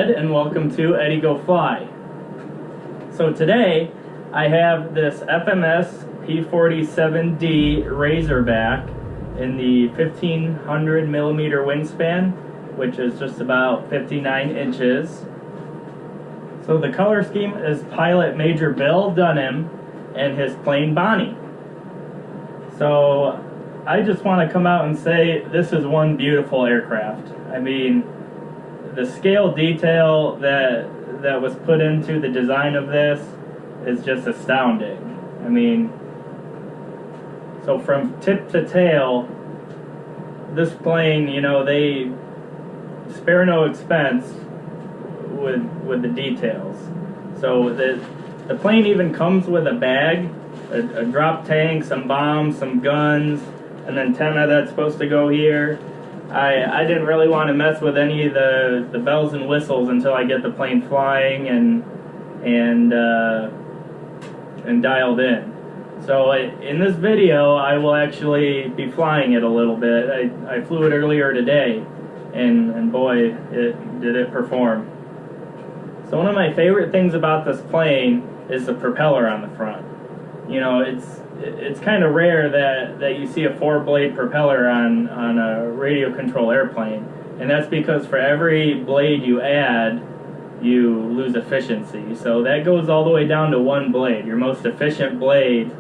Ed, and welcome to Eddie Go Fly. So today I have this FMS P47D Razorback in the 1500 millimeter wingspan, which is just about 59 inches. So the color scheme is Pilot Major Bill Dunham and his plane Bonnie. So I just want to come out and say this is one beautiful aircraft. I mean, the scale detail that was put into the design of this is just astounding. I mean, so from tip to tail, this plane, you know, they spare no expense with the details. So the plane even comes with a bag, a drop tank, some bombs, some guns, an antenna that's supposed to go here. I didn't really want to mess with any of the bells and whistles until I get the plane flying and dialed in. So in this video, I will actually be flying it a little bit. I flew it earlier today, and boy, did it perform. So one of my favorite things about this plane is the propeller on the front. You know, it's kind of rare that you see a 4-blade propeller on a radio control airplane, and that's because for every blade you add, you lose efficiency. So that goes all the way down to 1 blade. Your most efficient blade,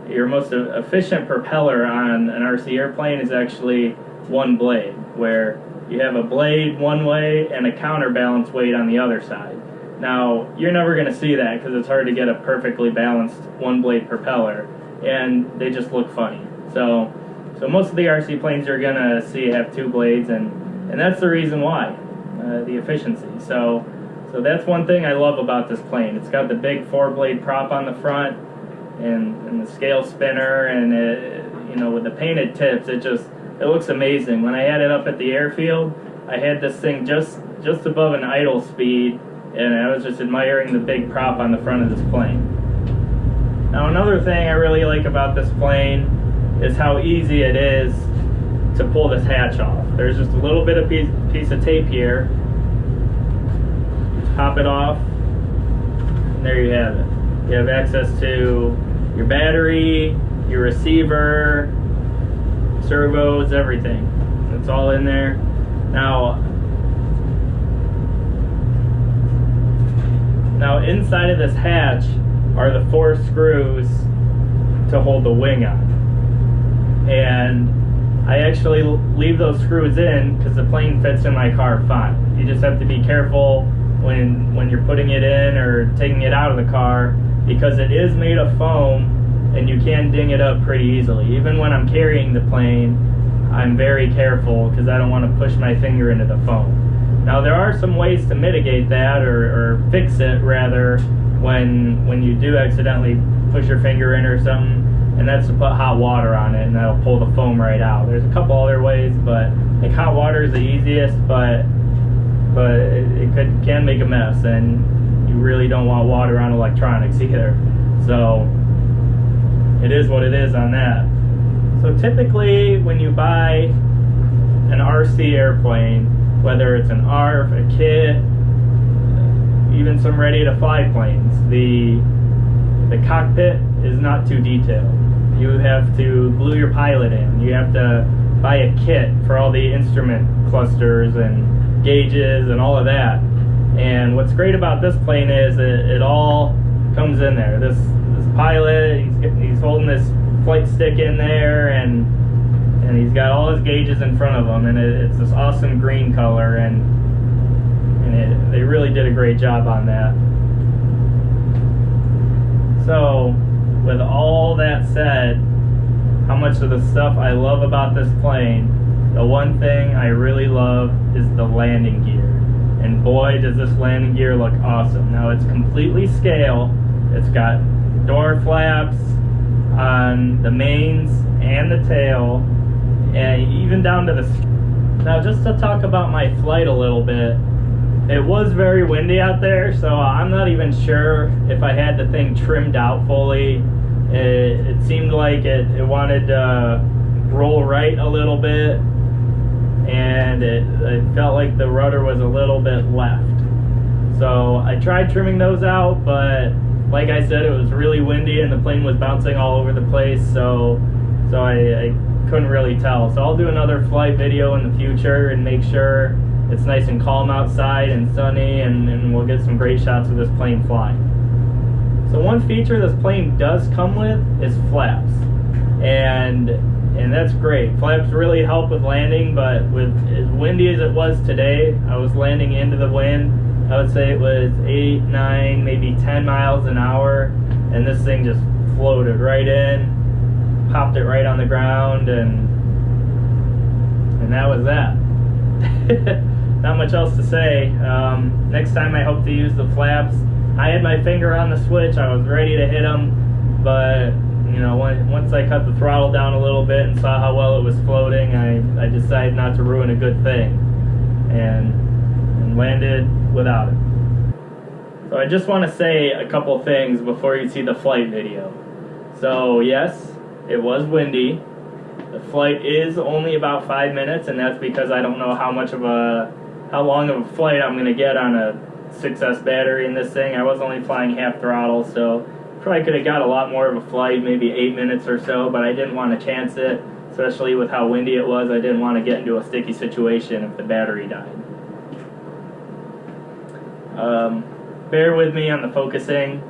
your most efficient propeller on an RC airplane is actually 1 blade, where you have a blade one way and a counterbalance weight on the other side. Now, you're never going to see that because it's hard to get a perfectly balanced 1-blade propeller, and they just look funny. So most of the RC planes you're going to see have 2 blades, and that's the reason why, the efficiency. So that's one thing I love about this plane. It's got the big 4-blade prop on the front and the scale spinner, and you know, with the painted tips, it looks amazing. When I had it up at the airfield, I had this thing just above an idle speed, and I was just admiring the big prop on the front of this plane. Now, another thing I really like about this plane is how easy it is to pull this hatch off. There's just a little bit of piece of tape here. Just pop it off, and there you have it. You have access to your battery, your receiver, servos, everything. It's all in there. Now inside of this hatch are the 4 screws to hold the wing on. And I actually leave those screws in because the plane fits in my car fine. You just have to be careful when you're putting it in or taking it out of the car, because it is made of foam and you can ding it up pretty easily. Even when I'm carrying the plane, I'm very careful because I don't want to push my finger into the foam. Now, there are some ways to mitigate that or fix it rather when you do accidentally push your finger in or something, and that's to put hot water on it, and that'll pull the foam right out. There's a couple other ways, but like hot water is the easiest, but it can make a mess, and you really don't want water on electronics either. So it is what it is on that. So typically when you buy an RC airplane, whether it's an ARF, a kit, even some ready-to-fly planes, the cockpit is not too detailed. You have to glue your pilot in. You have to buy a kit for all the instrument clusters and gauges and all of that. And what's great about this plane is it all comes in there. This pilot, he's holding this flight stick in there, and he's got all his gauges in front of him, and it's this awesome green color, and they really did a great job on that. So with all that said, how much of the stuff I love about this plane, the one thing I really love is the landing gear. And boy, does this landing gear look awesome. Now, it's completely scale. It's got door flaps on the mains and the tail, and even down to the... Now, just to talk about my flight a little bit, it was very windy out there, so I'm not even sure if I had the thing trimmed out fully. It seemed like it wanted to roll right a little bit, and it felt like the rudder was a little bit left. So I tried trimming those out, but like I said, it was really windy and the plane was bouncing all over the place, so I couldn't really tell. So I'll do another flight video in the future and make sure it's nice and calm outside and sunny, and we'll get some great shots of this plane flying. So one feature this plane does come with is flaps, and that's great. Flaps really help with landing, but with as windy as it was today, I was landing into the wind. I would say it was 8, 9, maybe 10 miles an hour, and this thing just floated right in, popped it right on the ground, and that was that. Not much else to say. Next time I hope to use the flaps. I had my finger on the switch, I was ready to hit them, but you know, once I cut the throttle down a little bit and saw how well it was floating, I decided not to ruin a good thing, and landed without it. So I just want to say a couple things before you see the flight video. So yes, it was windy. The flight is only about 5 minutes, and that's because I don't know how long of a flight I'm going to get on a 6S battery in this thing. I was only flying half throttle, so probably could have got a lot more of a flight, maybe 8 minutes or so, but I didn't want to chance it, especially with how windy it was. I didn't want to get into a sticky situation if the battery died. Bear with me on the focusing.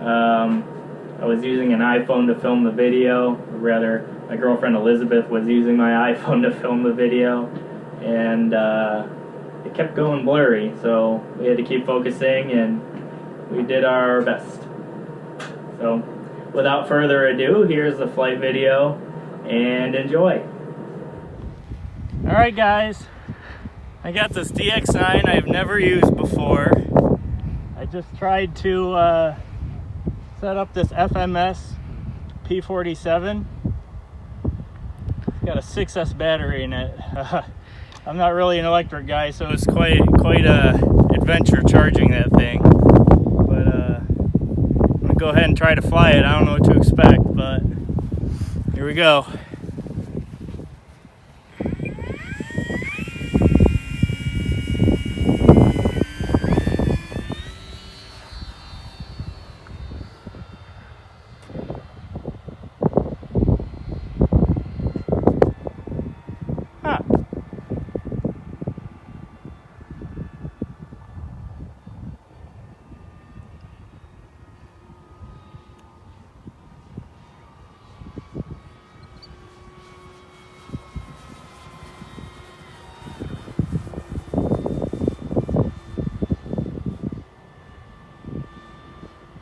I was using an iPhone to film the video, or rather, my girlfriend Elizabeth was using my iPhone to film the video, and it kept going blurry, so we had to keep focusing, and we did our best. So, without further ado, here's the flight video, and enjoy. Alright guys, I got this DX9 I've never used before. I just tried to set up this FMS P47. It's got a 6S battery in it. I'm not really an electric guy, so it's quite a adventure charging that thing. But I'm gonna go ahead and try to fly it. I don't know what to expect, but here we go.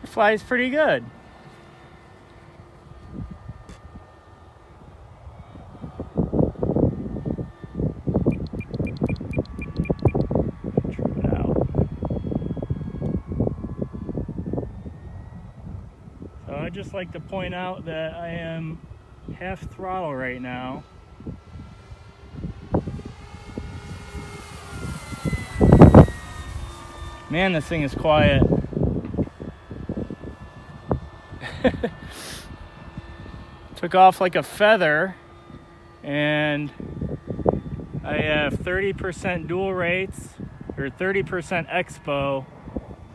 Flies pretty good. Trim it out. So I'd just like to point out that I am half throttle right now. Man, this thing is quiet. Took off like a feather, and I have 30% dual rates, or 30% expo,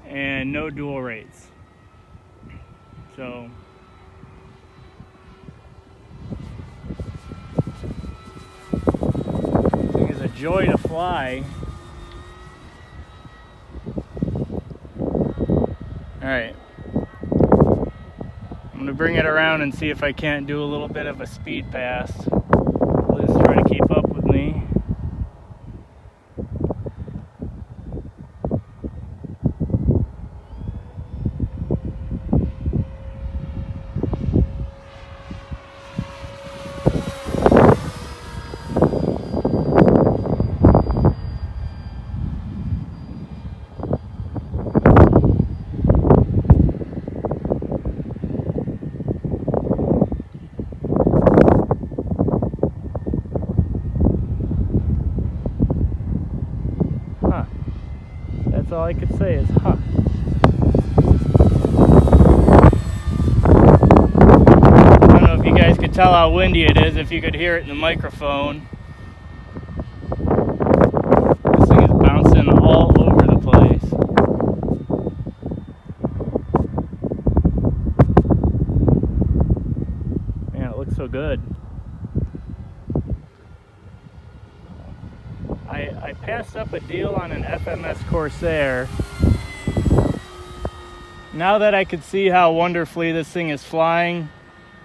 and no dual rates. So this thing is a joy to fly. All right. I'm gonna bring it around and see if I can't do a little bit of a speed pass. Liz trying to keep up with me. That's all I could say is, huh. I don't know if you guys could tell how windy it is, if you could hear it in the microphone. This thing is bouncing all over the place. good. I passed up a deal on an FMS Corsair. Now that I could see how wonderfully this thing is flying,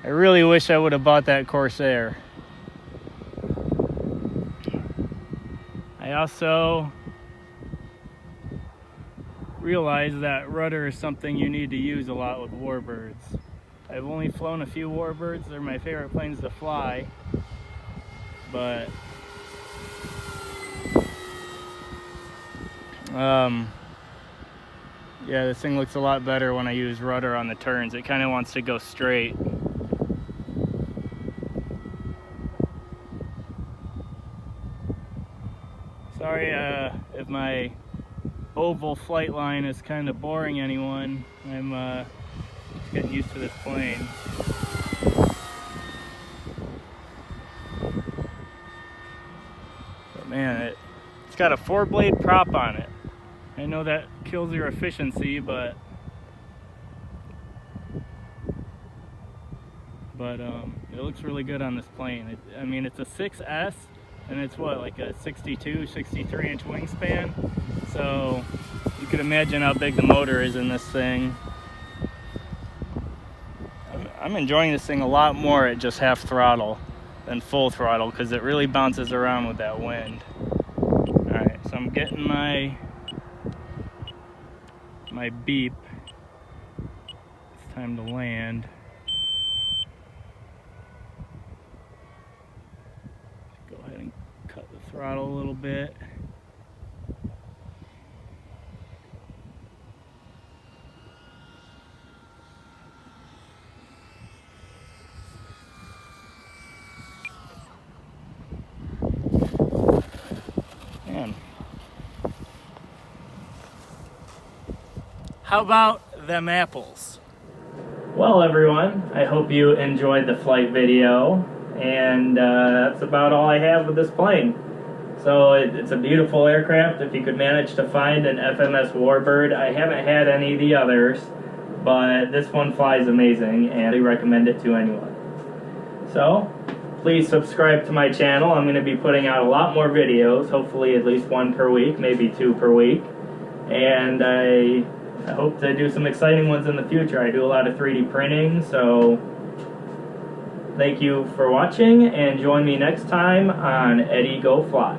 I really wish I would have bought that Corsair. I also realized that rudder is something you need to use a lot with warbirds. I've only flown a few warbirds. They're my favorite planes to fly, but yeah, this thing looks a lot better when I use rudder on the turns. It kind of wants to go straight. Sorry if my oval flight line is kind of boring anyone. I'm just getting used to this plane. But man, it's got a 4-blade prop on it. I know that kills your efficiency, but it looks really good on this plane. I mean, it's a 6S, and it's what, like a 62, 63 inch wingspan. So you can imagine how big the motor is in this thing. I'm enjoying this thing a lot more at just half throttle than full throttle because it really bounces around with that wind. Alright, so I'm getting my beep. It's time to land. Go ahead and cut the throttle a little bit. Man. How about them apples? Well, everyone, I hope you enjoyed the flight video, and that's about all I have with this plane. So it's a beautiful aircraft. If you could manage to find an FMS Warbird, I haven't had any of the others, but this one flies amazing, and I recommend it to anyone. So please subscribe to my channel. I'm going to be putting out a lot more videos, hopefully at least 1 per week, maybe 2 per week, and I hope to do some exciting ones in the future. I do a lot of 3D printing, so thank you for watching, and join me next time on Eddie Go Fly.